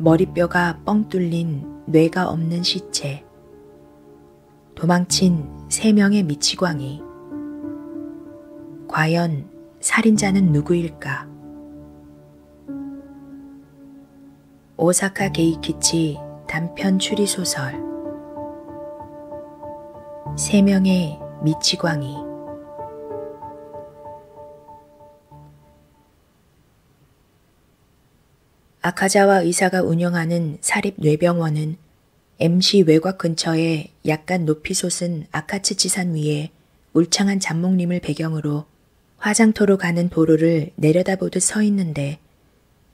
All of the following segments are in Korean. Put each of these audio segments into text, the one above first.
머리뼈가 뻥 뚫린 뇌가 없는 시체. 도망친 3명의 미치광이. 과연 살인자는 누구일까? 오사카 게이키치 단편 추리소설 3명의 미치광이. 아카자와 의사가 운영하는 사립뇌병원은 MC 외곽 근처에 약간 높이 솟은 아카츠치산 위에 울창한 잡목림을 배경으로 화장터로 가는 도로를 내려다보듯 서 있는데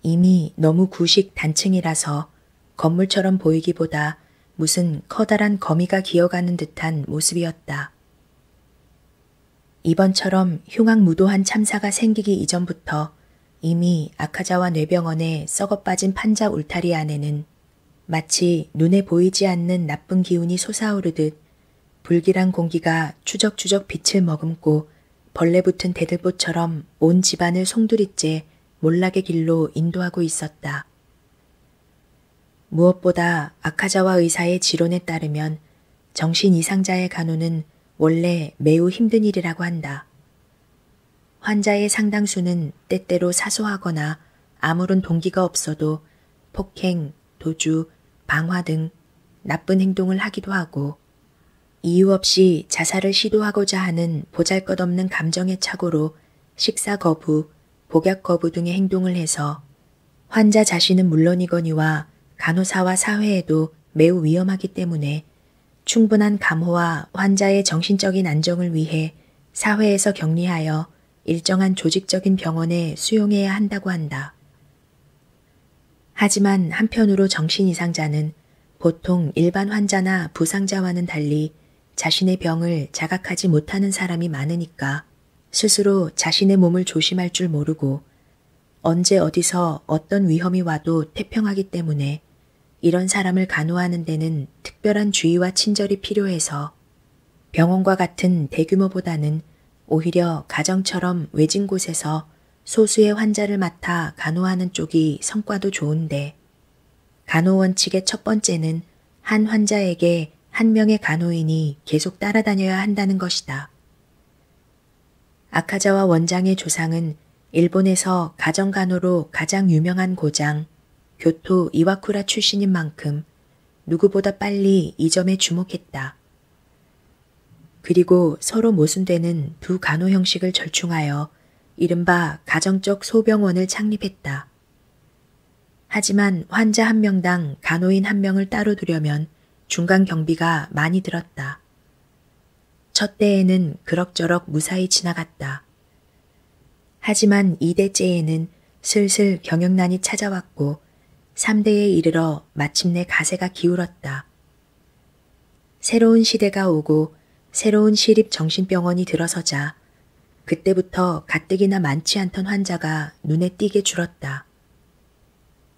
이미 너무 구식 단층이라서 건물처럼 보이기보다 무슨 커다란 거미가 기어가는 듯한 모습이었다. 이번처럼 흉악무도한 참사가 생기기 이전부터 이미 아카자와 뇌병원의 썩어빠진 판자 울타리 안에는 마치 눈에 보이지 않는 나쁜 기운이 솟아오르듯 불길한 공기가 추적추적 빛을 머금고 벌레 붙은 대들보처럼 온 집안을 송두리째 몰락의 길로 인도하고 있었다. 무엇보다 아카자와 의사의 지론에 따르면 정신 이상자의 간호는 원래 매우 힘든 일이라고 한다. 환자의 상당수는 때때로 사소하거나 아무런 동기가 없어도 폭행, 도주, 방화 등 나쁜 행동을 하기도 하고 이유 없이 자살을 시도하고자 하는 보잘것없는 감정의 착오로 식사 거부, 복약 거부 등의 행동을 해서 환자 자신은 물론이거니와 간호사와 사회에도 매우 위험하기 때문에 충분한 감호와 환자의 정신적인 안정을 위해 사회에서 격리하여 일정한 조직적인 병원에 수용해야 한다고 한다. 하지만 한편으로 정신 이상자는 보통 일반 환자나 부상자와는 달리 자신의 병을 자각하지 못하는 사람이 많으니까 스스로 자신의 몸을 조심할 줄 모르고 언제 어디서 어떤 위험이 와도 태평하기 때문에 이런 사람을 간호하는 데는 특별한 주의와 친절이 필요해서 병원과 같은 대규모보다는 오히려 가정처럼 외진 곳에서 소수의 환자를 맡아 간호하는 쪽이 성과도 좋은데 간호 원칙의 첫 번째는 한 환자에게 한 명의 간호인이 계속 따라다녀야 한다는 것이다. 아카자와 원장의 조상은 일본에서 가정간호로 가장 유명한 고장 교토 이와쿠라 출신인 만큼 누구보다 빨리 이 점에 주목했다. 그리고 서로 모순되는 두 간호 형식을 절충하여 이른바 가정적 소병원을 창립했다. 하지만 환자 한 명당 간호인 한 명을 따로 두려면 중간 경비가 많이 들었다. 첫 대에는 그럭저럭 무사히 지나갔다. 하지만 2대째에는 슬슬 경영난이 찾아왔고 3대에 이르러 마침내 가세가 기울었다. 새로운 시대가 오고 새로운 시립정신병원이 들어서자 그때부터 가뜩이나 많지 않던 환자가 눈에 띄게 줄었다.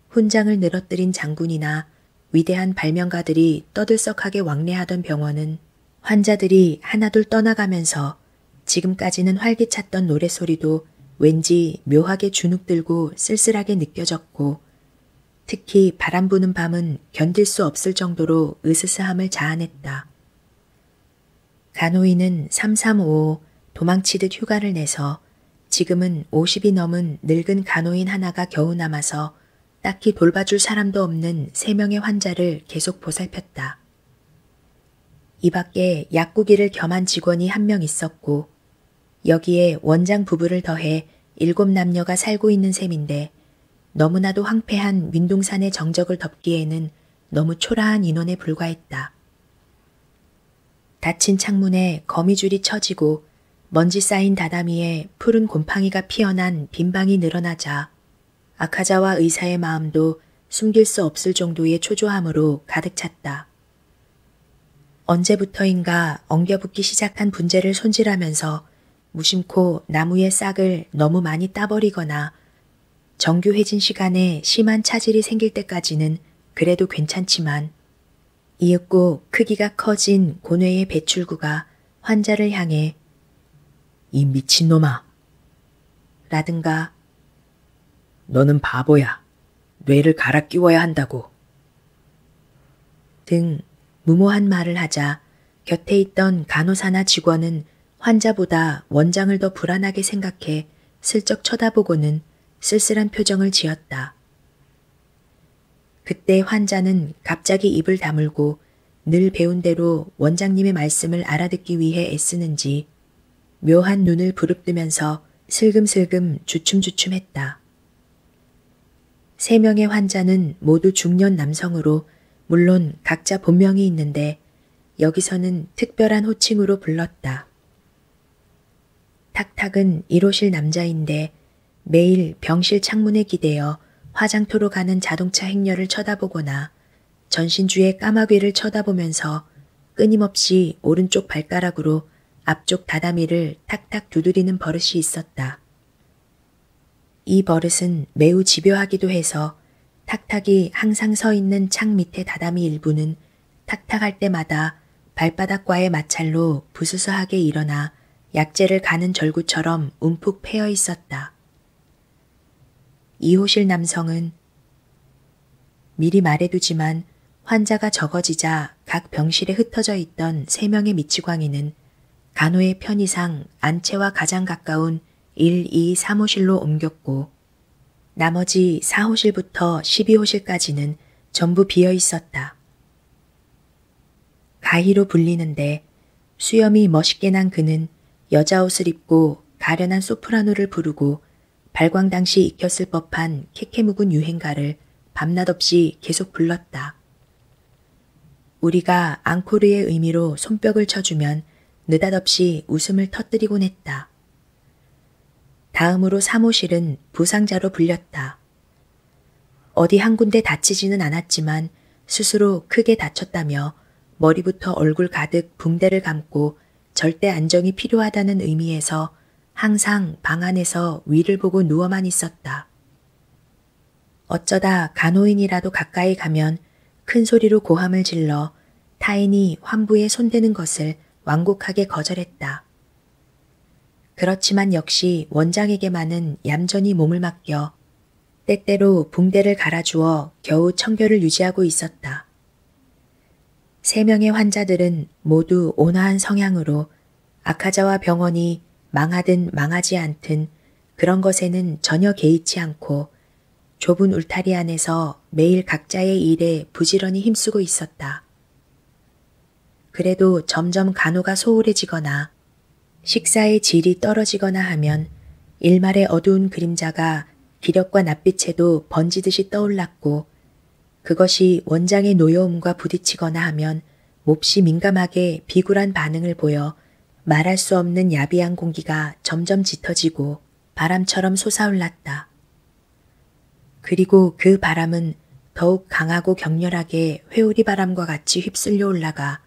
훈장을 늘어뜨린 장군이나 위대한 발명가들이 떠들썩하게 왕래하던 병원은 환자들이 하나둘 떠나가면서 지금까지는 활기찼던 노랫소리도 왠지 묘하게 주눅들고 쓸쓸하게 느껴졌고 특히 바람 부는 밤은 견딜 수 없을 정도로 으스스함을 자아냈다. 간호인은 3355 도망치듯 휴가를 내서 지금은 50이 넘은 늙은 간호인 하나가 겨우 남아서 딱히 돌봐줄 사람도 없는 3명의 환자를 계속 보살폈다. 이 밖에 약국일을 겸한 직원이 1명 있었고 여기에 원장 부부를 더해 7남녀가 살고 있는 셈인데 너무나도 황폐한 민둥산의 정적을 덮기에는 너무 초라한 인원에 불과했다. 닫힌 창문에 거미줄이 쳐지고 먼지 쌓인 다다미에 푸른 곰팡이가 피어난 빈방이 늘어나자 아카자와 의사의 마음도 숨길 수 없을 정도의 초조함으로 가득 찼다. 언제부터인가 엉겨붙기 시작한 분재를 손질하면서 무심코 나무의 싹을 너무 많이 따버리거나 정규 회진 시간에 심한 차질이 생길 때까지는 그래도 괜찮지만 이윽고 크기가 커진 고뇌의 배출구가 환자를 향해 이 미친놈아 라든가 너는 바보야 뇌를 갈아 끼워야 한다고. 등 무모한 말을 하자 곁에 있던 간호사나 직원은 환자보다 원장을 더 불안하게 생각해 슬쩍 쳐다보고는 쓸쓸한 표정을 지었다. 그때 환자는 갑자기 입을 다물고 늘 배운 대로 원장님의 말씀을 알아듣기 위해 애쓰는지 묘한 눈을 부릅뜨면서 슬금슬금 주춤주춤했다. 3명의 환자는 모두 중년 남성으로 물론 각자 본명이 있는데 여기서는 특별한 호칭으로 불렀다. 탁탁은 1호실 남자인데 매일 병실 창문에 기대어 화장토로 가는 자동차 행렬을 쳐다보거나 전신주의 까마귀를 쳐다보면서 끊임없이 오른쪽 발가락으로 앞쪽 다다미를 탁탁 두드리는 버릇이 있었다. 이 버릇은 매우 집요하기도 해서 탁탁이 항상 서 있는 창 밑에 다다미 일부는 탁탁할 때마다 발바닥과의 마찰로 부스스하게 일어나 약재를 가는 절구처럼 움푹 패여 있었다. 2호실 남성은 미리 말해두지만 환자가 적어지자 각 병실에 흩어져 있던 3명의 미치광이는 간호의 편의상 안채와 가장 가까운 1, 2, 3호실로 옮겼고 나머지 4호실부터 12호실까지는 전부 비어 있었다. 가희로 불리는데 수염이 멋있게 난 그는 여자 옷을 입고 가련한 소프라노를 부르고 발광 당시 익혔을 법한 캐캐묵은 유행가를 밤낮 없이 계속 불렀다. 우리가 앙코르의 의미로 손뼉을 쳐주면 느닷없이 웃음을 터뜨리곤 했다. 다음으로 사무실은 부상자로 불렸다. 어디 한 군데 다치지는 않았지만 스스로 크게 다쳤다며 머리부터 얼굴 가득 붕대를 감고 절대 안정이 필요하다는 의미에서 항상 방 안에서 위를 보고 누워만 있었다. 어쩌다 간호인이라도 가까이 가면 큰 소리로 고함을 질러 타인이 환부에 손대는 것을 완곡하게 거절했다. 그렇지만 역시 원장에게만은 얌전히 몸을 맡겨 때때로 붕대를 갈아주어 겨우 청결을 유지하고 있었다. 3명의 환자들은 모두 온화한 성향으로 아카자와 병원이 망하든 망하지 않든 그런 것에는 전혀 개의치 않고 좁은 울타리 안에서 매일 각자의 일에 부지런히 힘쓰고 있었다. 그래도 점점 간호가 소홀해지거나 식사의 질이 떨어지거나 하면 일말의 어두운 그림자가 기력과 낯빛에도 번지듯이 떠올랐고 그것이 원장의 노여움과 부딪히거나 하면 몹시 민감하게 비굴한 반응을 보여 말할 수 없는 야비한 공기가 점점 짙어지고 바람처럼 솟아올랐다. 그리고 그 바람은 더욱 강하고 격렬하게 회오리 바람과 같이 휩쓸려 올라가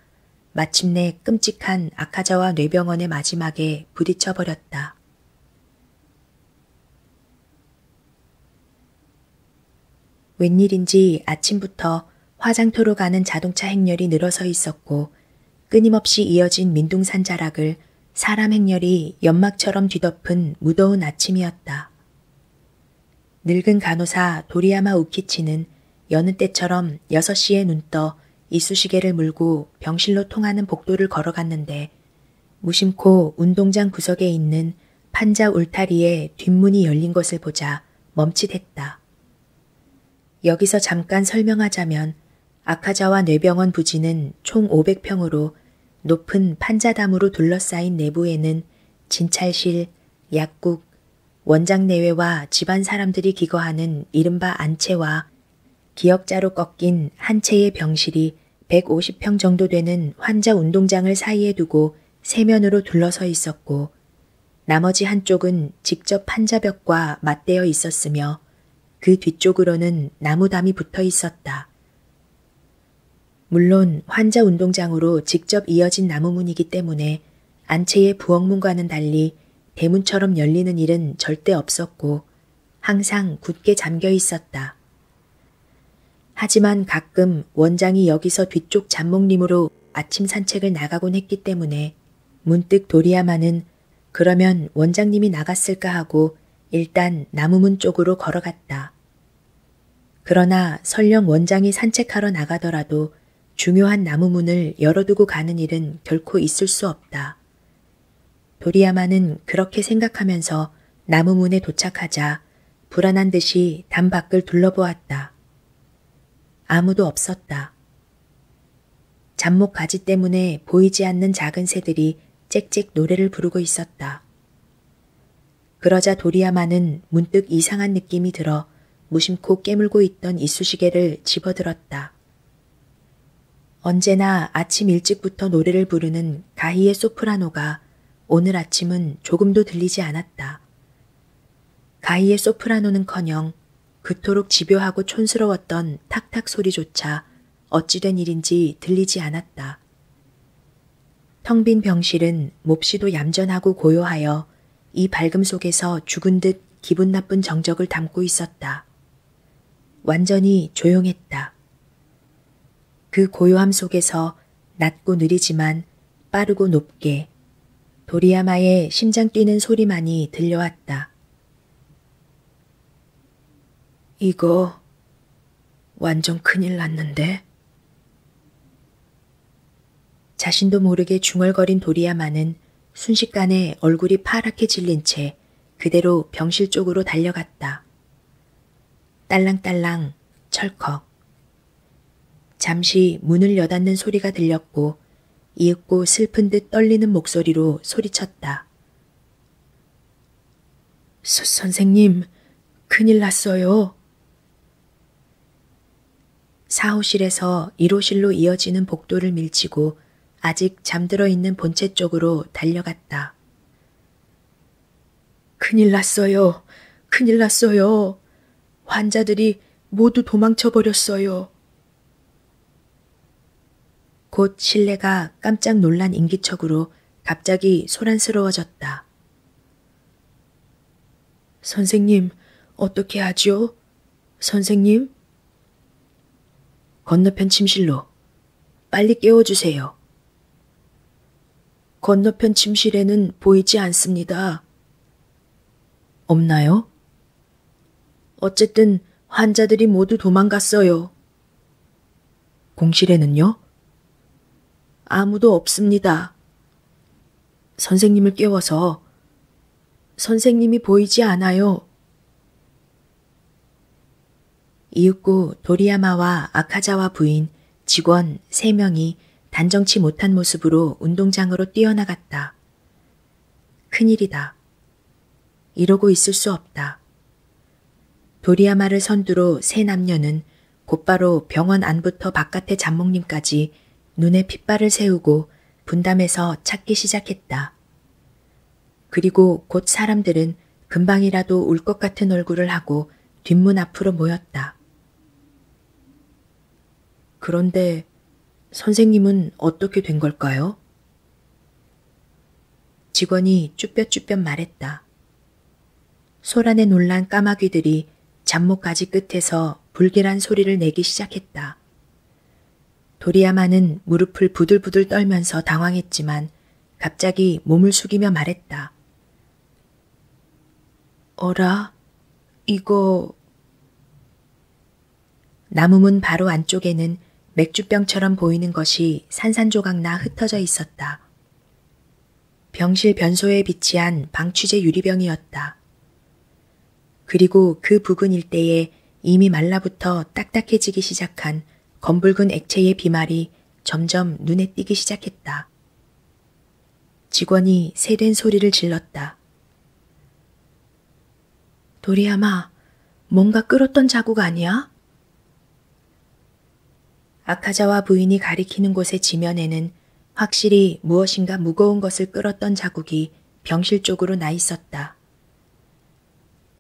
마침내 끔찍한 아카자와 뇌병원의 마지막에 부딪혀버렸다. 웬일인지 아침부터 화장토로 가는 자동차 행렬이 늘어서 있었고 끊임없이 이어진 민둥산 자락을 사람 행렬이 연막처럼 뒤덮은 무더운 아침이었다. 늙은 간호사 도리야마 우키치는 여느 때처럼 6시에 눈 떠 이쑤시개를 물고 병실로 통하는 복도를 걸어갔는데 무심코 운동장 구석에 있는 판자 울타리에 뒷문이 열린 것을 보자 멈칫했다. 여기서 잠깐 설명하자면 아카자와 뇌병원 부지는 총 500평으로 높은 판자담으로 둘러싸인 내부에는 진찰실, 약국, 원장 내외와 집안 사람들이 기거하는 이른바 안채와 기역자로 꺾인 한 채의 병실이 150평 정도 되는 환자 운동장을 사이에 두고 세면으로 둘러서 있었고 나머지 한쪽은 직접 환자벽과 맞대어 있었으며 그 뒤쪽으로는 나무담이 붙어 있었다. 물론 환자 운동장으로 직접 이어진 나무문이기 때문에 안채의 부엌문과는 달리 대문처럼 열리는 일은 절대 없었고 항상 굳게 잠겨 있었다. 하지만 가끔 원장이 여기서 뒤쪽 잡목림으로 아침 산책을 나가곤 했기 때문에 문득 도리야마는 그러면 원장님이 나갔을까 하고 일단 나무문 쪽으로 걸어갔다. 그러나 설령 원장이 산책하러 나가더라도 중요한 나무 문을 열어두고 가는 일은 결코 있을 수 없다. 도리야마는 그렇게 생각하면서 나무 문에 도착하자 불안한 듯이 담 밖을 둘러보았다. 아무도 없었다. 잡목 가지 때문에 보이지 않는 작은 새들이 짹짹 노래를 부르고 있었다. 그러자 도리야마는 문득 이상한 느낌이 들어 무심코 깨물고 있던 이쑤시개를 집어들었다. 언제나 아침 일찍부터 노래를 부르는 가히의 소프라노가 오늘 아침은 조금도 들리지 않았다. 가히의 소프라노는커녕 그토록 집요하고 촌스러웠던 탁탁 소리조차 어찌된 일인지 들리지 않았다. 텅 빈 병실은 몹시도 얌전하고 고요하여 이 밝음 속에서 죽은 듯 기분 나쁜 정적을 담고 있었다. 완전히 조용했다. 그 고요함 속에서 낮고 느리지만 빠르고 높게 도리야마의 심장 뛰는 소리만이 들려왔다. 이거 완전 큰일 났는데? 자신도 모르게 중얼거린 도리야마는 순식간에 얼굴이 파랗게 질린 채 그대로 병실 쪽으로 달려갔다. 딸랑딸랑 철컥. 잠시 문을 여닫는 소리가 들렸고 이윽고 슬픈 듯 떨리는 목소리로 소리쳤다. 선생님, 큰일 났어요. 사호실에서 1호실로 이어지는 복도를 밀치고 아직 잠들어 있는 본체 쪽으로 달려갔다. 큰일 났어요. 큰일 났어요. 환자들이 모두 도망쳐 버렸어요. 곧 실내가 깜짝 놀란 인기척으로 갑자기 소란스러워졌다. 선생님, 어떻게 하죠? 선생님? 건너편 침실로. 빨리 깨워주세요. 건너편 침실에는 보이지 않습니다. 없나요? 어쨌든 환자들이 모두 도망갔어요. 공실에는요? 아무도 없습니다. 선생님을 깨워서 선생님이 보이지 않아요. 이윽고 도리야마와 아카자와 부인, 직원 3명이 단정치 못한 모습으로 운동장으로 뛰어나갔다. 큰일이다. 이러고 있을 수 없다. 도리야마를 선두로 3 남녀는 곧바로 병원 안부터 바깥의 잡목님까지 눈에 핏발을 세우고 분담해서 찾기 시작했다. 그리고 곧 사람들은 금방이라도 울 것 같은 얼굴을 하고 뒷문 앞으로 모였다. 그런데 선생님은 어떻게 된 걸까요? 직원이 쭈뼛쭈뼛 말했다. 소란에 놀란 까마귀들이 잡목가지 끝에서 불길한 소리를 내기 시작했다. 도리야마는 무릎을 부들부들 떨면서 당황했지만 갑자기 몸을 숙이며 말했다. 어라? 이거... 나무문 바로 안쪽에는 맥주병처럼 보이는 것이 산산조각나 흩어져 있었다. 병실 변소에 비치한 방취제 유리병이었다. 그리고 그 부근 일대에 이미 말라붙어 딱딱해지기 시작한 검붉은 액체의 비말이 점점 눈에 띄기 시작했다. 직원이 세된 소리를 질렀다. 도리야마, 뭔가 끌었던 자국 아니야? 아카자와 부인이 가리키는 곳의 지면에는 확실히 무엇인가 무거운 것을 끌었던 자국이 병실 쪽으로 나 있었다.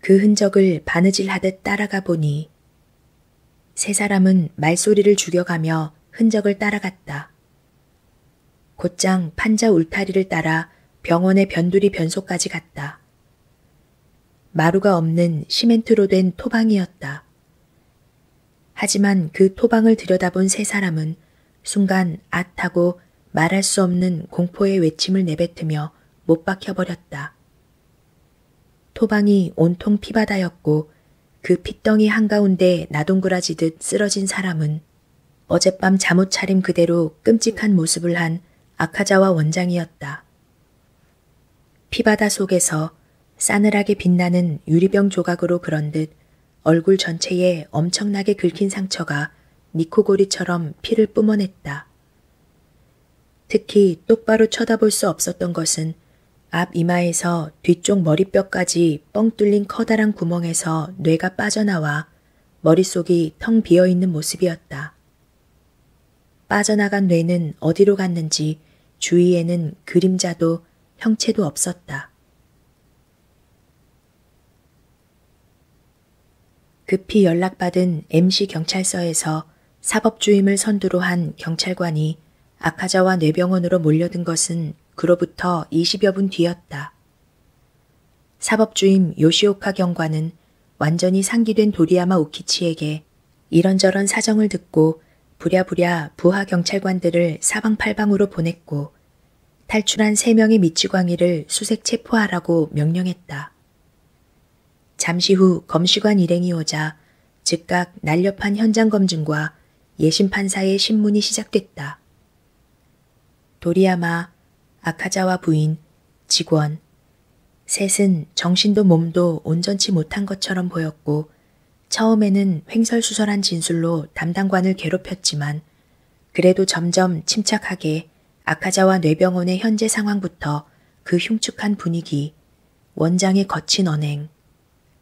그 흔적을 바느질하듯 따라가 보니 3 사람은 말소리를 죽여가며 흔적을 따라갔다. 곧장 판자 울타리를 따라 병원의 변두리 변소까지 갔다. 마루가 없는 시멘트로 된 토방이었다. 하지만 그 토방을 들여다본 3 사람은 순간 앗하고 말할 수 없는 공포의 외침을 내뱉으며 못 박혀버렸다. 토방이 온통 피바다였고 그 핏덩이 한가운데 나동그라지듯 쓰러진 사람은 어젯밤 잠옷 차림 그대로 끔찍한 모습을 한 아카자와 원장이었다. 피바다 속에서 싸늘하게 빛나는 유리병 조각으로 그런 듯 얼굴 전체에 엄청나게 긁힌 상처가 니코고리처럼 피를 뿜어냈다. 특히 똑바로 쳐다볼 수 없었던 것은 앞 이마에서 뒤쪽 머리뼈까지 뻥 뚫린 커다란 구멍에서 뇌가 빠져나와 머릿속이 텅 비어있는 모습이었다. 빠져나간 뇌는 어디로 갔는지 주위에는 그림자도 형체도 없었다. 급히 연락받은 MC 경찰서에서 사법주임을 선두로 한 경찰관이 아카자와 뇌병원으로 몰려든 것은 그로부터 20여 분 뒤였다. 사법주임 요시오카 경관은 완전히 상기된 도리야마 우키치에게 이런저런 사정을 듣고 부랴부랴 부하 경찰관들을 사방팔방으로 보냈고 탈출한 3명의 미치광이를 수색 체포하라고 명령했다. 잠시 후 검시관 일행이 오자 즉각 날렵한 현장 검증과 예심 판사의 신문이 시작됐다. 도리야마, 아카자와 부인, 직원, 셋은 정신도 몸도 온전치 못한 것처럼 보였고 처음에는 횡설수설한 진술로 담당관을 괴롭혔지만 그래도 점점 침착하게 아카자와 뇌병원의 현재 상황부터 그 흉측한 분위기, 원장의 거친 언행,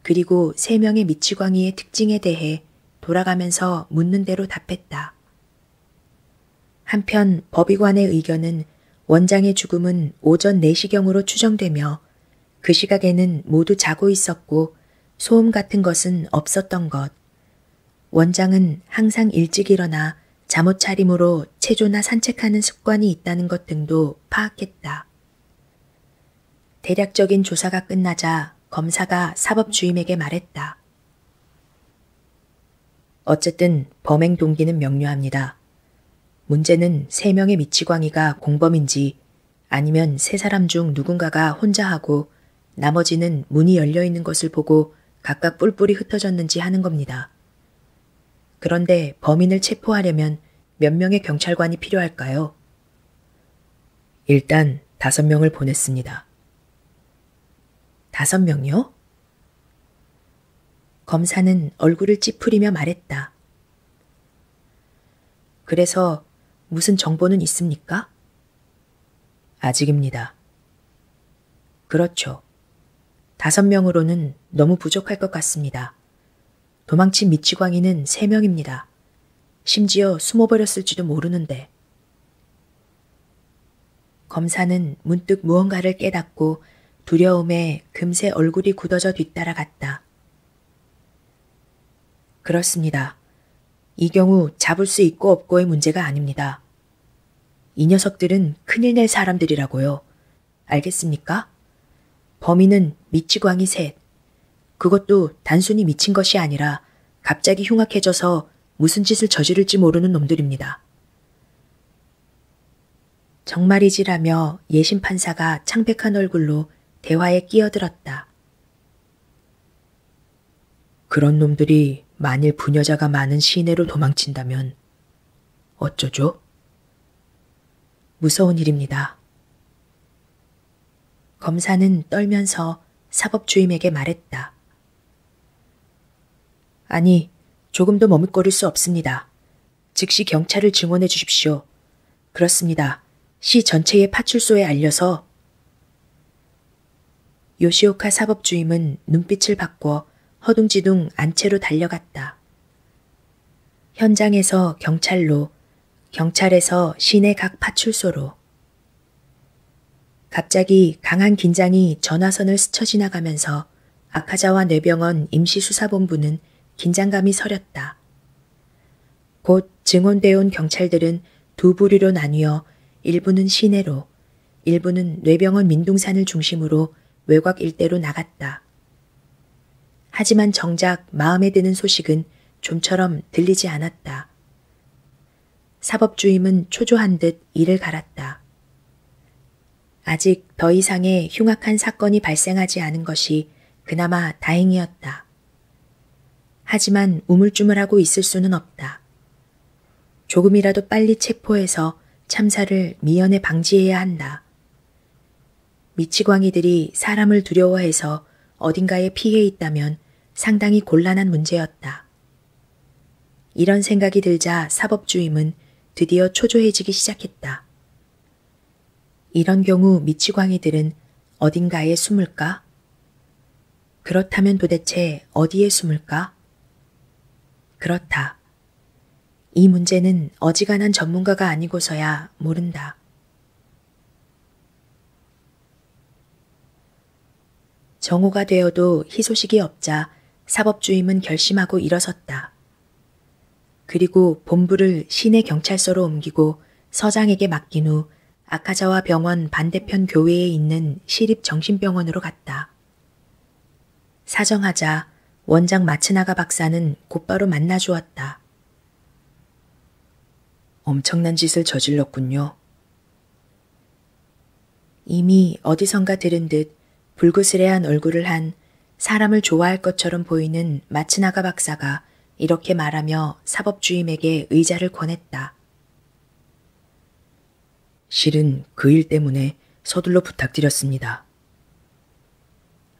그리고 3명의 미치광이의 특징에 대해 돌아가면서 묻는 대로 답했다. 한편 법의관의 의견은 원장의 죽음은 오전 4시경으로 추정되며 그 시각에는 모두 자고 있었고 소음 같은 것은 없었던 것. 원장은 항상 일찍 일어나 잠옷 차림으로 체조나 산책하는 습관이 있다는 것 등도 파악했다. 대략적인 조사가 끝나자 검사가 사법주임에게 말했다. 어쨌든 범행 동기는 명료합니다. 문제는 3명의 미치광이가 공범인지 아니면 3사람 중 누군가가 혼자 하고 나머지는 문이 열려있는 것을 보고 각각 뿔뿔이 흩어졌는지 하는 겁니다. 그런데 범인을 체포하려면 몇 명의 경찰관이 필요할까요? 일단 5명을 보냈습니다. 5명요? 검사는 얼굴을 찌푸리며 말했다. 그래서 무슨 정보는 있습니까? 아직입니다. 그렇죠. 5명으로는 너무 부족할 것 같습니다. 도망친 미치광이는 3명입니다. 심지어 숨어버렸을지도 모르는데. 검사는 문득 무언가를 깨닫고 두려움에 금세 얼굴이 굳어져 뒤따라갔다. 그렇습니다. 이 경우 잡을 수 있고 없고의 문제가 아닙니다. 이 녀석들은 큰일 낼 사람들이라고요. 알겠습니까? 범인은 미치광이 셋. 그것도 단순히 미친 것이 아니라 갑자기 흉악해져서 무슨 짓을 저지를지 모르는 놈들입니다. 정말이지라며 예심 판사가 창백한 얼굴로 대화에 끼어들었다. 그런 놈들이 만일 부녀자가 많은 시내로 도망친다면 어쩌죠? 무서운 일입니다. 검사는 떨면서 사법주임에게 말했다. 아니, 조금도 머뭇거릴 수 없습니다. 즉시 경찰을 증원해 주십시오. 그렇습니다. 시 전체의 파출소에 알려서. 요시오카 사법주임은 눈빛을 바꿔 허둥지둥 안채로 달려갔다. 현장에서 경찰로, 경찰에서 시내 각 파출소로. 갑자기 강한 긴장이 전화선을 스쳐 지나가면서 아카자와 뇌병원 임시수사본부는 긴장감이 서렸다. 곧 증원되어 온 경찰들은 2부류로 나뉘어 일부는 시내로, 일부는 뇌병원 민둥산을 중심으로 외곽 일대로 나갔다. 하지만 정작 마음에 드는 소식은 좀처럼 들리지 않았다. 사법주임은 초조한 듯 이를 갈았다. 아직 더 이상의 흉악한 사건이 발생하지 않은 것이 그나마 다행이었다. 하지만 우물쭈물하고 있을 수는 없다. 조금이라도 빨리 체포해서 참사를 미연에 방지해야 한다. 미치광이들이 사람을 두려워해서 어딘가에 피해 있다면 상당히 곤란한 문제였다. 이런 생각이 들자 사법주임은 드디어 초조해지기 시작했다. 이런 경우 미치광이들은 어딘가에 숨을까? 그렇다면 도대체 어디에 숨을까? 그렇다. 이 문제는 어지간한 전문가가 아니고서야 모른다. 정오가 되어도 희소식이 없자 사법주임은 결심하고 일어섰다. 그리고 본부를 시내 경찰서로 옮기고 서장에게 맡긴 후 아카자와 병원 반대편 교외에 있는 시립정신병원으로 갔다. 사정하자 원장 마츠나가 박사는 곧바로 만나주었다. 엄청난 짓을 저질렀군요. 이미 어디선가 들은 듯 불그스레한 얼굴을 한 사람을 좋아할 것처럼 보이는 마츠나가 박사가 이렇게 말하며 사법주임에게 의자를 권했다. 실은 그 일 때문에 서둘러 부탁드렸습니다.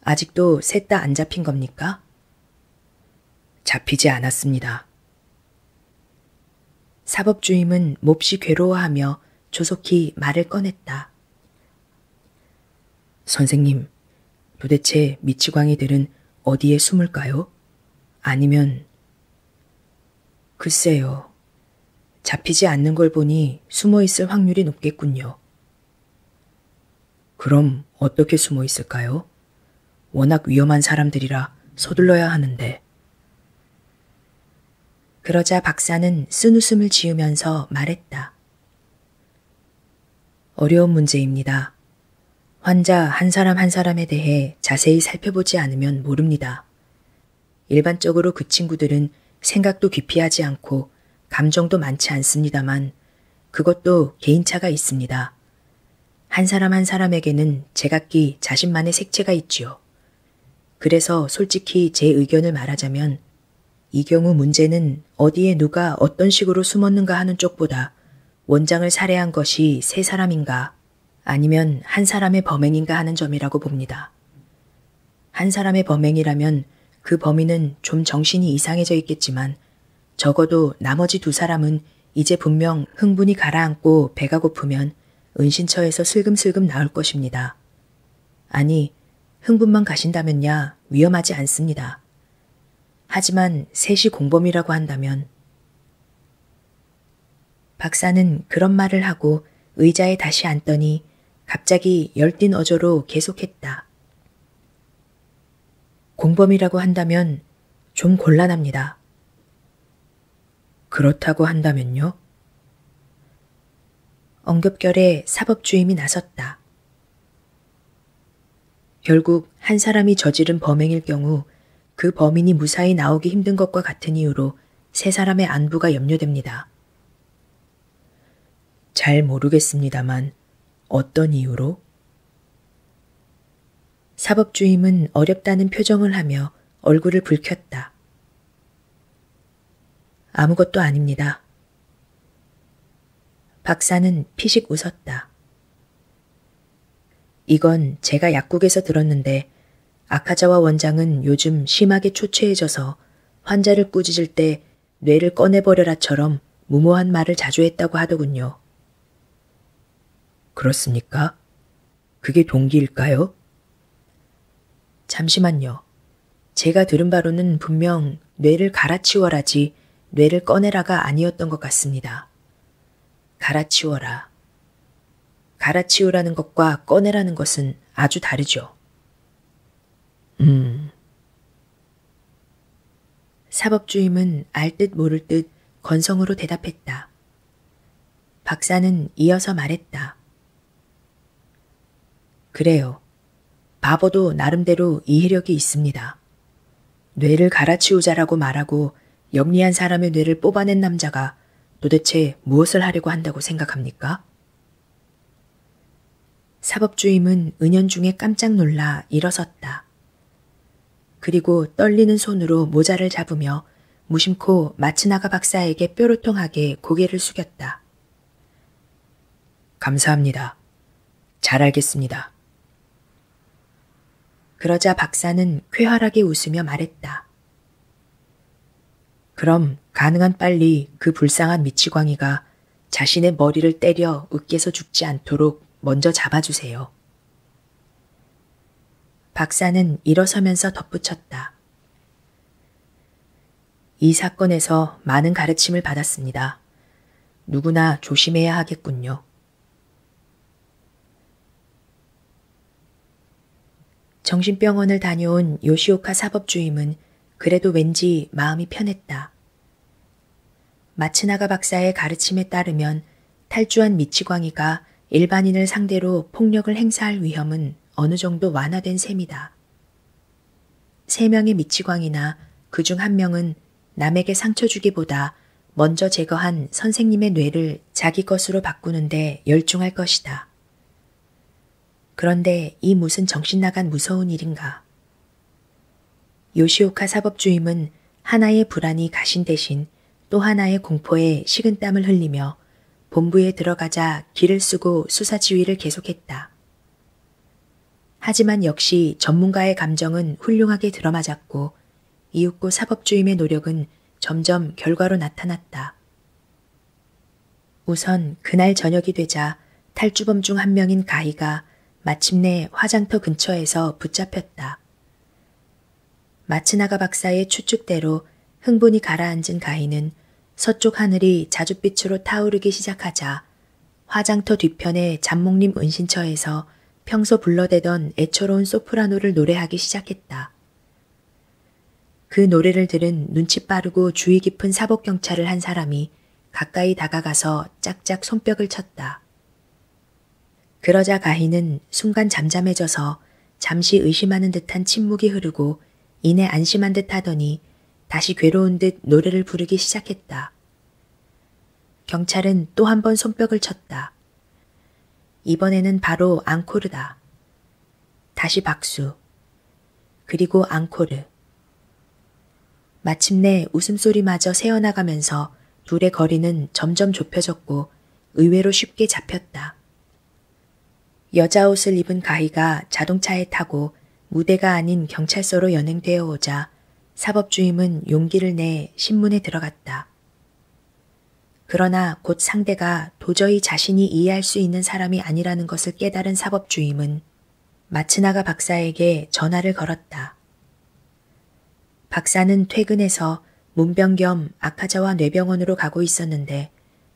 아직도 셋 다 안 잡힌 겁니까? 잡히지 않았습니다. 사법주임은 몹시 괴로워하며 조속히 말을 꺼냈다. 선생님, 도대체 미치광이들은 어디에 숨을까요? 아니면... 글쎄요. 잡히지 않는 걸 보니 숨어 있을 확률이 높겠군요. 그럼 어떻게 숨어 있을까요? 워낙 위험한 사람들이라 서둘러야 하는데. 그러자 박사는 쓴웃음을 지으면서 말했다. 어려운 문제입니다. 환자 한 사람 한 사람에 대해 자세히 살펴보지 않으면 모릅니다. 일반적으로 그 친구들은 생각도 기피하지 않고 감정도 많지 않습니다만 그것도 개인차가 있습니다. 한 사람 한 사람에게는 제각기 자신만의 색채가 있지요. 그래서 솔직히 제 의견을 말하자면 이 경우 문제는 어디에 누가 어떤 식으로 숨었는가 하는 쪽보다 원장을 살해한 것이 세 사람인가 아니면 한 사람의 범행인가 하는 점이라고 봅니다. 한 사람의 범행이라면 그 범인은 좀 정신이 이상해져 있겠지만 적어도 나머지 두 사람은 이제 분명 흥분이 가라앉고 배가 고프면 은신처에서 슬금슬금 나올 것입니다. 아니, 흥분만 가신다면야 위험하지 않습니다. 하지만 셋이 공범이라고 한다면... 박사는 그런 말을 하고 의자에 다시 앉더니 갑자기 열띤 어조로 계속했다. 공범이라고 한다면 좀 곤란합니다. 그렇다고 한다면요? 엉겹결에 사법주임이 나섰다. 결국 한 사람이 저지른 범행일 경우 그 범인이 무사히 나오기 힘든 것과 같은 이유로 세 사람의 안부가 염려됩니다. 잘 모르겠습니다만 어떤 이유로? 사법주임은 어렵다는 표정을 하며 얼굴을 붉혔다. 아무것도 아닙니다. 박사는 피식 웃었다. 이건 제가 약국에서 들었는데 아카자와 원장은 요즘 심하게 초췌해져서 환자를 꾸짖을 때 뇌를 꺼내버려라처럼 무모한 말을 자주 했다고 하더군요. 그렇습니까? 그게 동기일까요? 잠시만요. 제가 들은 바로는 분명 뇌를 갈아치워라지 뇌를 꺼내라가 아니었던 것 같습니다. 갈아치워라. 갈아치우라는 것과 꺼내라는 것은 아주 다르죠. 사법주임은 알 듯 모를 듯 건성으로 대답했다. 박사는 이어서 말했다. 그래요. 바보도 나름대로 이해력이 있습니다. 뇌를 갈아치우자라고 말하고 영리한 사람의 뇌를 뽑아낸 남자가 도대체 무엇을 하려고 한다고 생각합니까? 사법주임은 은연중에 깜짝 놀라 일어섰다. 그리고 떨리는 손으로 모자를 잡으며 무심코 마츠나가 박사에게 뾰로통하게 고개를 숙였다. 감사합니다. 잘 알겠습니다. 그러자 박사는 쾌활하게 웃으며 말했다. 그럼 가능한 빨리 그 불쌍한 미치광이가 자신의 머리를 때려 으깨서 죽지 않도록 먼저 잡아주세요. 박사는 일어서면서 덧붙였다. 이 사건에서 많은 가르침을 받았습니다. 누구나 조심해야 하겠군요. 정신병원을 다녀온 요시오카 사법주임은 그래도 왠지 마음이 편했다. 마츠나가 박사의 가르침에 따르면 탈주한 미치광이가 일반인을 상대로 폭력을 행사할 위험은 어느 정도 완화된 셈이다. 3명의 미치광이나 그중 1명은 남에게 상처 주기보다 먼저 제거한 선생님의 뇌를 자기 것으로 바꾸는데 열중할 것이다. 그런데 이 무슨 정신나간 무서운 일인가. 요시오카 사법주임은 하나의 불안이 가신 대신 또 하나의 공포에 식은땀을 흘리며 본부에 들어가자 길을 쓰고 수사 지휘를 계속했다. 하지만 역시 전문가의 감정은 훌륭하게 들어맞았고 이윽고 사법주임의 노력은 점점 결과로 나타났다. 우선 그날 저녁이 되자 탈주범 중 1명인 가희가 마침내 화장터 근처에서 붙잡혔다. 마츠나가 박사의 추측대로 흥분이 가라앉은 가희는 서쪽 하늘이 자줏빛으로 타오르기 시작하자 화장터 뒤편의 잠목림 은신처에서 평소 불러대던 애처로운 소프라노를 노래하기 시작했다. 그 노래를 들은 눈치 빠르고 주의 깊은 사법경찰을 한 사람이 가까이 다가가서 짝짝 손뼉을 쳤다. 그러자 가희는 순간 잠잠해져서 잠시 의심하는 듯한 침묵이 흐르고 이내 안심한 듯 하더니 다시 괴로운 듯 노래를 부르기 시작했다. 경찰은 또 한 번 손뼉을 쳤다. 이번에는 바로 앙코르다. 다시 박수. 그리고 앙코르. 마침내 웃음소리마저 새어나가면서 둘의 거리는 점점 좁혀졌고 의외로 쉽게 잡혔다. 여자 옷을 입은 가희가 자동차에 타고 무대가 아닌 경찰서로 연행되어 오자 사법주임은 용기를 내 신문에 들어갔다. 그러나 곧 상대가 도저히 자신이 이해할 수 있는 사람이 아니라는 것을 깨달은 사법주임은 마츠나가 박사에게 전화를 걸었다. 박사는 퇴근해서 문병 겸 아카자와 뇌병원으로 가고 있었는데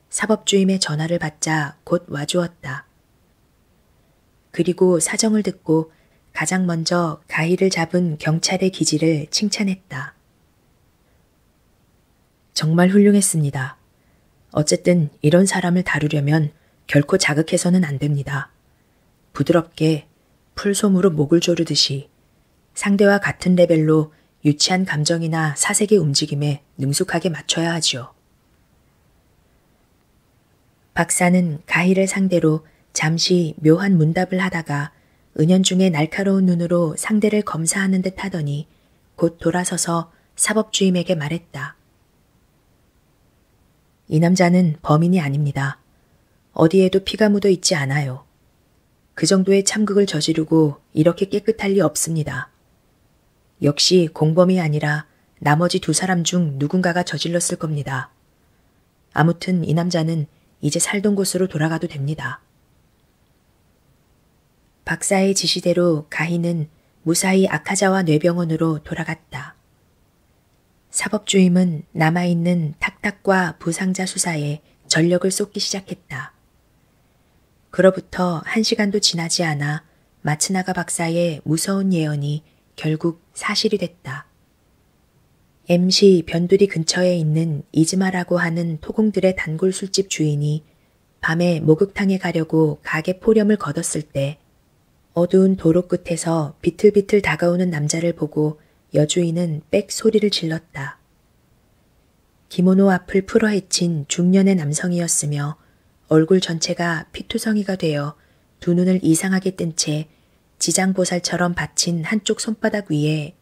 사법주임의 전화를 받자 곧 와주었다. 그리고 사정을 듣고 가장 먼저 가희를 잡은 경찰의 기지를 칭찬했다. 정말 훌륭했습니다. 어쨌든 이런 사람을 다루려면 결코 자극해서는 안 됩니다. 부드럽게 풀솜으로 목을 조르듯이 상대와 같은 레벨로 유치한 감정이나 사색의 움직임에 능숙하게 맞춰야 하지요. 박사는 가희를 상대로 잠시 묘한 문답을 하다가 은연중에 날카로운 눈으로 상대를 검사하는 듯 하더니 곧 돌아서서 사법주임에게 말했다. 이 남자는 범인이 아닙니다. 어디에도 피가 묻어 있지 않아요. 그 정도의 참극을 저지르고 이렇게 깨끗할 리 없습니다. 역시 공범이 아니라 나머지 2사람 중 누군가가 저질렀을 겁니다. 아무튼 이 남자는 이제 살던 곳으로 돌아가도 됩니다. 박사의 지시대로 가희는 무사히 아카자와 뇌병원으로 돌아갔다. 사법주임은 남아있는 탁탁과 부상자 수사에 전력을 쏟기 시작했다. 그로부터 1시간도 지나지 않아 마츠나가 박사의 무서운 예언이 결국 사실이 됐다. MC 변두리 근처에 있는 이즈마라고 하는 토공들의 단골 술집 주인이 밤에 목욕탕에 가려고 가게 포렴을 걷었을 때 어두운 도로 끝에서 비틀비틀 다가오는 남자를 보고 여주인은 빽 소리를 질렀다. 기모노 앞을 풀어헤친 중년의 남성이었으며 얼굴 전체가 피투성이가 되어 2 눈을 이상하게 뜬 채 지장보살처럼 받친 한쪽 손바닥 위에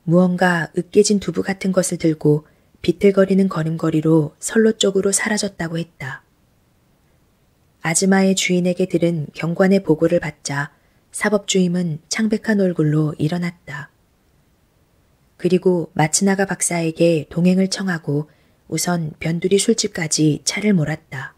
무언가 으깨진 두부 같은 것을 들고 비틀거리는 걸음걸이로 선로 쪽으로 사라졌다고 했다. 아즈마의 주인에게 들은 경관의 보고를 받자 사법주임은 창백한 얼굴로 일어났다. 그리고 마츠나가 박사에게 동행을 청하고 우선 변두리 술집까지 차를 몰았다.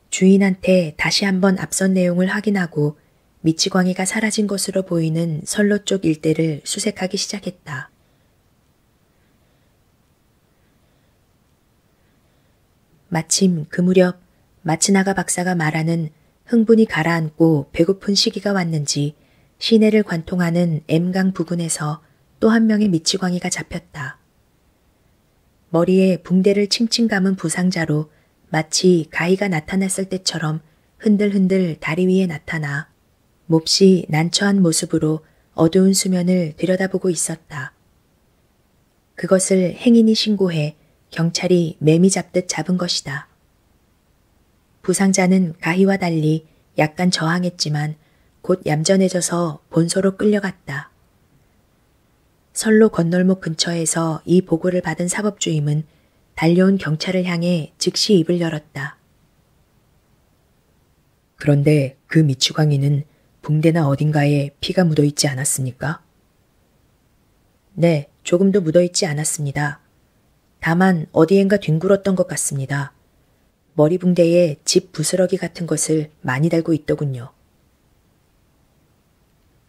주인한테 다시 한번 앞선 내용을 확인하고 미치광이가 사라진 것으로 보이는 선로 쪽 일대를 수색하기 시작했다. 마침 그 무렵 마츠나가 박사가 말하는 흥분이 가라앉고 배고픈 시기가 왔는지 시내를 관통하는 M강 부근에서 또 한 명의 미치광이가 잡혔다. 머리에 붕대를 칭칭 감은 부상자로 마치 가히가 나타났을 때처럼 흔들흔들 다리 위에 나타나 몹시 난처한 모습으로 어두운 수면을 들여다보고 있었다. 그것을 행인이 신고해 경찰이 매미 잡듯 잡은 것이다. 부상자는 가희와 달리 약간 저항했지만 곧 얌전해져서 본소로 끌려갔다. 선로 건널목 근처에서 이 보고를 받은 사법주임은 달려온 경찰을 향해 즉시 입을 열었다. 그런데 그 미추광이는 붕대나 어딘가에 피가 묻어있지 않았습니까? 네, 조금도 묻어있지 않았습니다. 다만 어디엔가 뒹굴었던 것 같습니다. 머리 붕대에 집 부스러기 같은 것을 많이 달고 있더군요.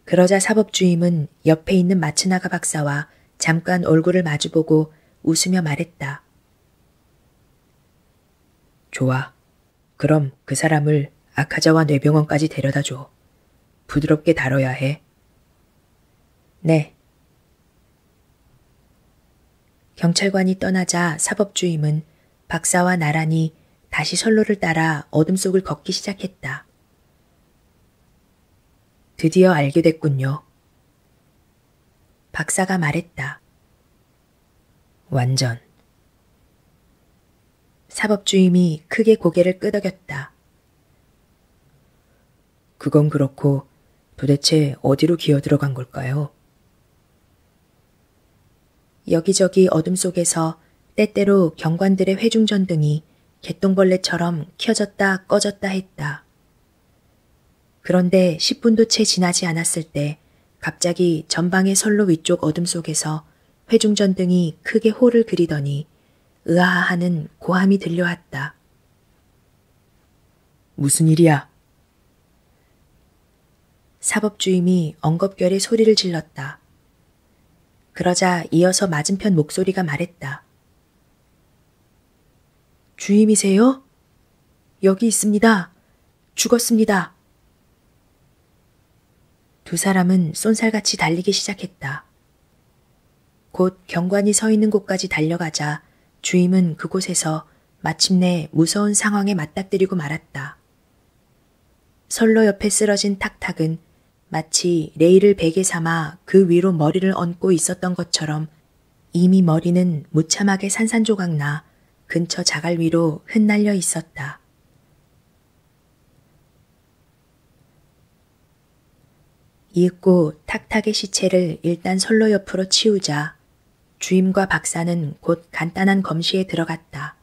그러자 사법주임은 옆에 있는 마츠나가 박사와 잠깐 얼굴을 마주보고 웃으며 말했다. 좋아. 그럼 그 사람을 아카자와 뇌병원까지 데려다줘. 부드럽게 다뤄야 해. 네. 경찰관이 떠나자 사법주임은 박사와 나란히 다시 선로를 따라 어둠 속을 걷기 시작했다. 드디어 알게 됐군요. 박사가 말했다. 완전. 사법주임이 크게 고개를 끄덕였다. 그건 그렇고 도대체 어디로 기어들어간 걸까요? 여기저기 어둠 속에서 때때로 경관들의 회중전등이 개똥벌레처럼 켜졌다 꺼졌다 했다. 그런데 10분도 채 지나지 않았을 때 갑자기 전방의 선로 위쪽 어둠 속에서 회중전등이 크게 호를 그리더니 으아하 하는 고함이 들려왔다. 무슨 일이야? 사법주임이 엉겁결에 소리를 질렀다. 그러자 이어서 맞은편 목소리가 말했다. 주임이세요? 여기 있습니다. 죽었습니다. 두 사람은 쏜살같이 달리기 시작했다. 곧 경관이 서 있는 곳까지 달려가자 주임은 그곳에서 마침내 무서운 상황에 맞닥뜨리고 말았다. 선로 옆에 쓰러진 탁탁은 마치 레일을 베개 삼아 그 위로 머리를 얹고 있었던 것처럼 이미 머리는 무참하게 산산조각 나 근처 자갈 위로 흩날려 있었다. 이윽고 탁탁의 시체를 일단 선로 옆으로 치우자 주임과 박사는 곧 간단한 검시에 들어갔다.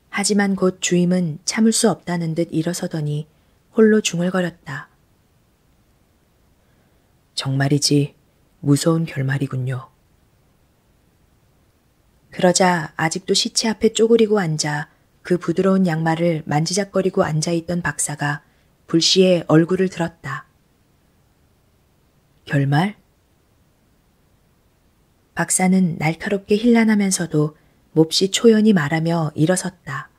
하지만 곧 주임은 참을 수 없다는 듯 일어서더니 홀로 중얼거렸다. 정말이지 무서운 결말이군요. 그러자 아직도 시체 앞에 쪼그리고 앉아 그 부드러운 양말을 만지작거리고 앉아있던 박사가 불시에 얼굴을 들었다. 결말? 박사는 날카롭게 힐난하면서도 몹시 초연히 말하며 일어섰다.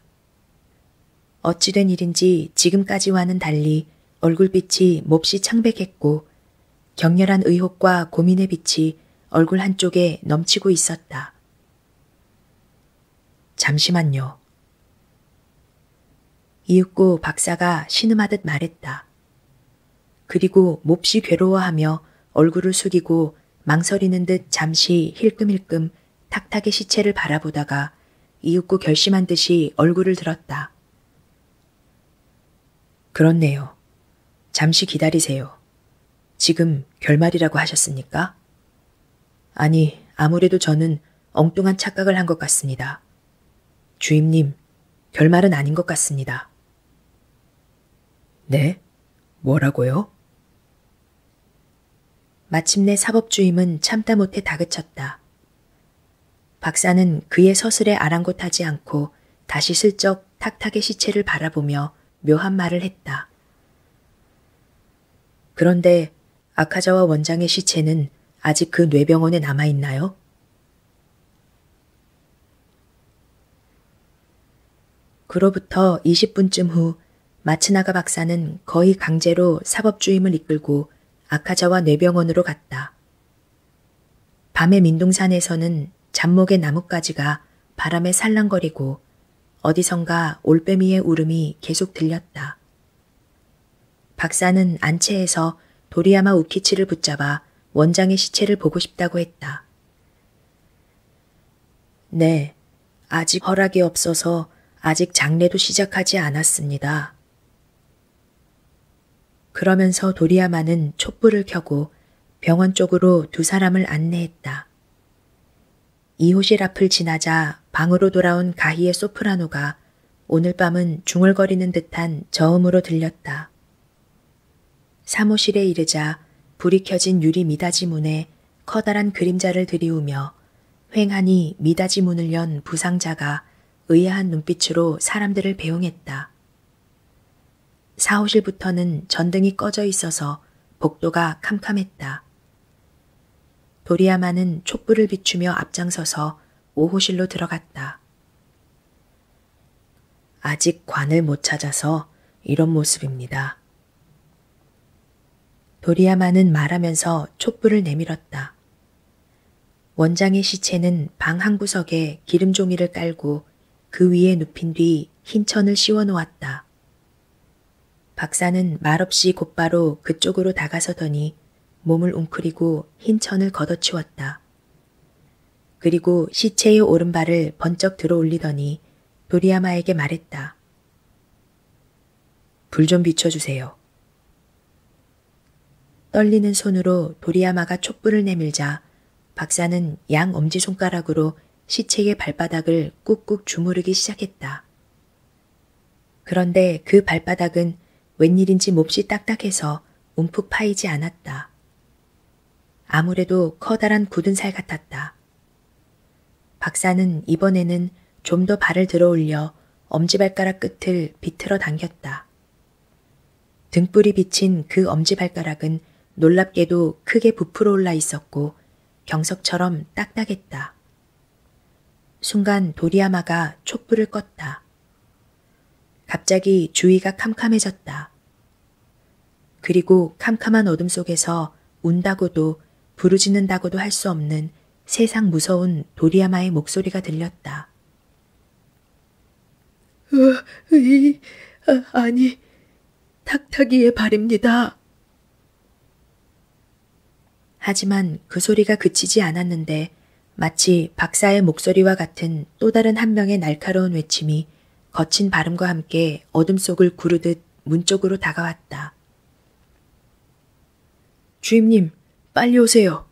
어찌된 일인지 지금까지와는 달리 얼굴빛이 몹시 창백했고 격렬한 의혹과 고민의 빛이 얼굴 한쪽에 넘치고 있었다. 잠시만요. 이윽고 박사가 신음하듯 말했다. 그리고 몹시 괴로워하며 얼굴을 숙이고 망설이는 듯 잠시 힐끔힐끔 탁탁의 시체를 바라보다가 이윽고 결심한 듯이 얼굴을 들었다. 그렇네요. 잠시 기다리세요. 지금 결말이라고 하셨습니까? 아니, 아무래도 저는 엉뚱한 착각을 한 것 같습니다. 주임님, 결말은 아닌 것 같습니다. 네? 뭐라고요? 마침내 사법주임은 참다 못해 다그쳤다. 박사는 그의 서술에 아랑곳하지 않고 다시 슬쩍 탁탁의 시체를 바라보며 묘한 말을 했다. 그런데 아카자와 원장의 시체는 아직 그 뇌병원에 남아있나요? 그로부터 20분쯤 후 마츠나가 박사는 거의 강제로 사법주임을 이끌고 아카자와 뇌병원으로 갔다. 밤의 민둥산에서는 잡목의 나뭇가지가 바람에 살랑거리고 어디선가 올빼미의 울음이 계속 들렸다. 박사는 안채에서 도리야마 우키치를 붙잡아 원장의 시체를 보고 싶다고 했다. 네, 아직 허락이 없어서 아직 장례도 시작하지 않았습니다. 그러면서 도리야마는 촛불을 켜고 병원 쪽으로 두 사람을 안내했다. 이호실 앞을 지나자 방으로 돌아온 가희의 소프라노가 오늘 밤은 중얼거리는 듯한 저음으로 들렸다. 사무실에 이르자 불이 켜진 유리 미닫이 문에 커다란 그림자를 들이우며 휑하니 미닫이 문을 연 부상자가 의아한 눈빛으로 사람들을 배웅했다. 사호실부터는 전등이 꺼져 있어서 복도가 캄캄했다. 도리야마는 촛불을 비추며 앞장서서 5호실로 들어갔다. 아직 관을 못 찾아서 이런 모습입니다. 도리야마는 말하면서 촛불을 내밀었다. 원장의 시체는 방 한 구석에 기름종이를 깔고 그 위에 눕힌 뒤 흰 천을 씌워 놓았다. 박사는 말없이 곧바로 그쪽으로 다가서더니 몸을 웅크리고 흰 천을 걷어치웠다. 그리고 시체의 오른발을 번쩍 들어 올리더니 도리야마에게 말했다. 불 좀 비춰주세요. 떨리는 손으로 도리야마가 촛불을 내밀자 박사는 양 엄지손가락으로 시체의 발바닥을 꾹꾹 주무르기 시작했다. 그런데 그 발바닥은 웬일인지 몹시 딱딱해서 움푹 파이지 않았다. 아무래도 커다란 굳은 살 같았다. 박사는 이번에는 좀 더 발을 들어 올려 엄지발가락 끝을 비틀어 당겼다. 등불이 비친 그 엄지발가락은 놀랍게도 크게 부풀어 올라 있었고 경석처럼 딱딱했다. 순간 도리야마가 촛불을 껐다. 갑자기 주위가 캄캄해졌다. 그리고 캄캄한 어둠 속에서 운다고도 부르짖는다고도 할 수 없는 세상 무서운 도리야마의 목소리가 들렸다. 아니, 탁탁이의 발입니다. 하지만 그 소리가 그치지 않았는데 마치 박사의 목소리와 같은 또 다른 한 명의 날카로운 외침이 거친 발음과 함께 어둠 속을 구르듯 문 쪽으로 다가왔다. 주임님, 빨리 오세요.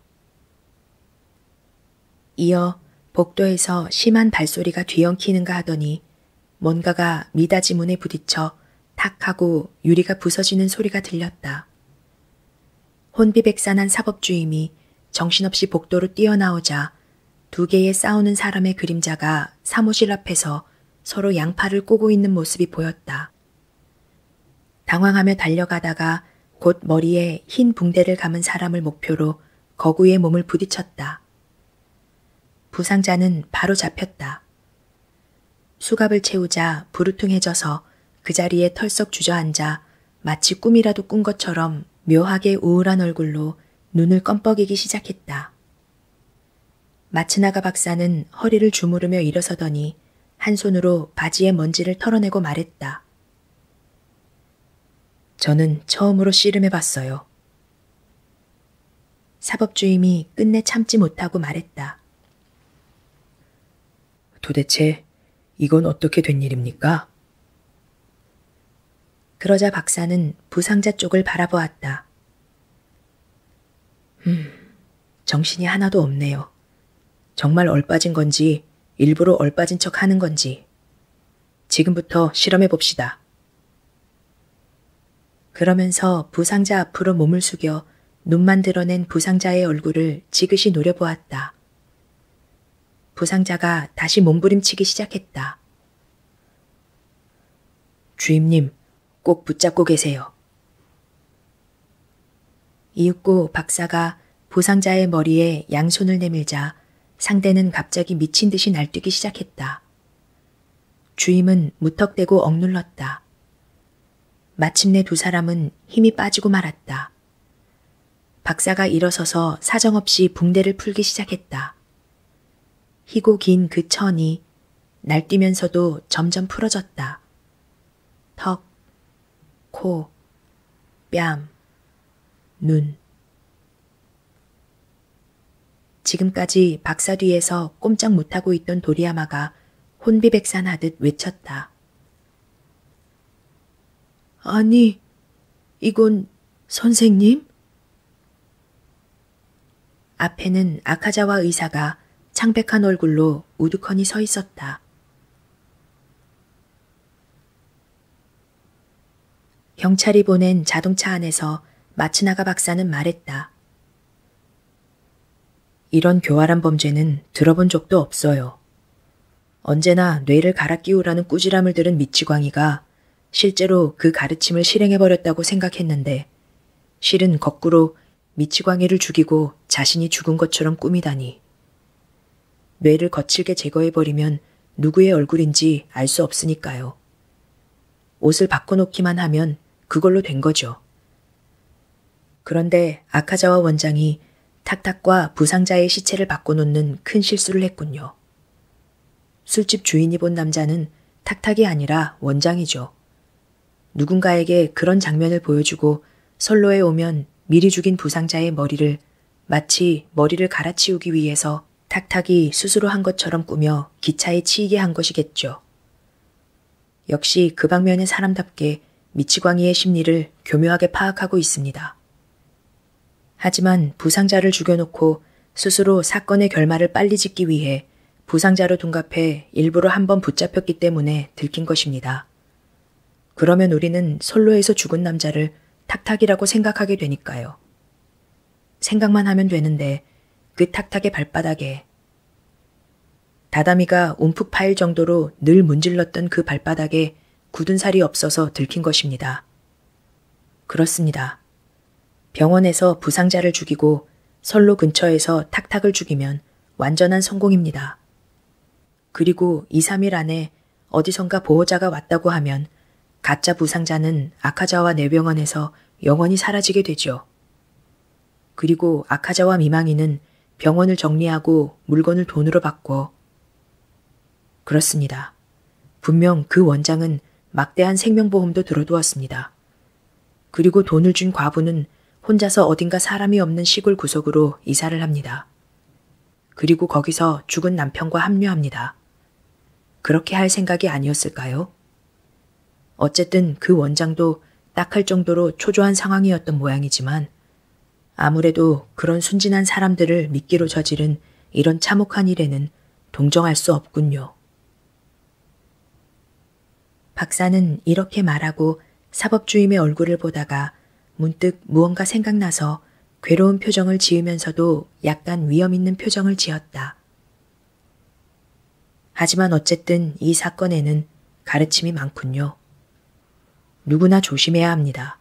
이어 복도에서 심한 발소리가 뒤엉키는가 하더니 뭔가가 미닫이 문에 부딪혀 탁 하고 유리가 부서지는 소리가 들렸다. 혼비백산한 사법주임이 정신없이 복도로 뛰어나오자 두 개의 싸우는 사람의 그림자가 사무실 앞에서 서로 양팔을 꼬고 있는 모습이 보였다. 당황하며 달려가다가 곧 머리에 흰 붕대를 감은 사람을 목표로 거구의 몸을 부딪혔다. 부상자는 바로 잡혔다. 수갑을 채우자 부르퉁해져서 그 자리에 털썩 주저앉아 마치 꿈이라도 꾼 것처럼 묘하게 우울한 얼굴로 눈을 껌뻑이기 시작했다. 마츠나가 박사는 허리를 주무르며 일어서더니 한 손으로 바지의 먼지를 털어내고 말했다. 저는 처음으로 씨름해봤어요. 사법주임이 끝내 참지 못하고 말했다. 도대체 이건 어떻게 된 일입니까? 그러자 박사는 부상자 쪽을 바라보았다. 정신이 하나도 없네요. 정말 얼빠진 건지 일부러 얼빠진 척 하는 건지. 지금부터 실험해 봅시다. 그러면서 부상자 앞으로 몸을 숙여 눈만 드러낸 부상자의 얼굴을 지그시 노려보았다. 부상자가 다시 몸부림치기 시작했다. 주임님, 꼭 붙잡고 계세요. 이윽고 박사가 부상자의 머리에 양손을 내밀자 상대는 갑자기 미친 듯이 날뛰기 시작했다. 주임은 무턱대고 억눌렀다. 마침내 두 사람은 힘이 빠지고 말았다. 박사가 일어서서 사정없이 붕대를 풀기 시작했다. 희고 긴 그 천이 날뛰면서도 점점 풀어졌다. 턱, 코, 뺨, 눈. 지금까지 박사 뒤에서 꼼짝 못하고 있던 도리야마가 혼비백산하듯 외쳤다. 아니, 이건 선생님? 앞에는 아카자와 의사가 창백한 얼굴로 우두커니 서 있었다. 경찰이 보낸 자동차 안에서 마츠나가 박사는 말했다. 이런 교활한 범죄는 들어본 적도 없어요. 언제나 뇌를 갈아 끼우라는 꾸지람을 들은 미치광이가 실제로 그 가르침을 실행해버렸다고 생각했는데 실은 거꾸로 미치광이를 죽이고 자신이 죽은 것처럼 꾸미다니. 뇌를 거칠게 제거해버리면 누구의 얼굴인지 알 수 없으니까요. 옷을 바꿔놓기만 하면 그걸로 된 거죠. 그런데 아카자와 원장이 탁탁과 부상자의 시체를 바꿔놓는 큰 실수를 했군요. 술집 주인이 본 남자는 탁탁이 아니라 원장이죠. 누군가에게 그런 장면을 보여주고 선로에 오면 미리 죽인 부상자의 머리를 마치 머리를 갈아치우기 위해서 탁탁이 스스로 한 것처럼 꾸며 기차에 치이게 한 것이겠죠. 역시 그 방면의 사람답게 미치광이의 심리를 교묘하게 파악하고 있습니다. 하지만 부상자를 죽여놓고 스스로 사건의 결말을 빨리 짓기 위해 부상자로 둔갑해 일부러 한번 붙잡혔기 때문에 들킨 것입니다. 그러면 우리는 선로에서 죽은 남자를 탁탁이라고 생각하게 되니까요. 생각만 하면 되는데 그 탁탁의 발바닥에 다다미가 움푹 파일 정도로 늘 문질렀던 그 발바닥에 굳은 살이 없어서 들킨 것입니다. 그렇습니다. 병원에서 부상자를 죽이고 선로 근처에서 탁탁을 죽이면 완전한 성공입니다. 그리고 2, 3일 안에 어디선가 보호자가 왔다고 하면 가짜 부상자는 아카자와 내병원에서 영원히 사라지게 되죠. 그리고 아카자와 미망이는 병원을 정리하고 물건을 돈으로 바꿔. 그렇습니다. 분명 그 원장은 막대한 생명보험도 들어두었습니다. 그리고 돈을 준 과부는 혼자서 어딘가 사람이 없는 시골 구석으로 이사를 합니다. 그리고 거기서 죽은 남편과 합류합니다. 그렇게 할 생각이 아니었을까요? 어쨌든 그 원장도 딱할 정도로 초조한 상황이었던 모양이지만 아무래도 그런 순진한 사람들을 미끼로 저지른 이런 참혹한 일에는 동정할 수 없군요. 박사는 이렇게 말하고 사법주임의 얼굴을 보다가 문득 무언가 생각나서 괴로운 표정을 지으면서도 약간 위험 있는 표정을 지었다. 하지만 어쨌든 이 사건에는 가르침이 많군요. 누구나 조심해야 합니다.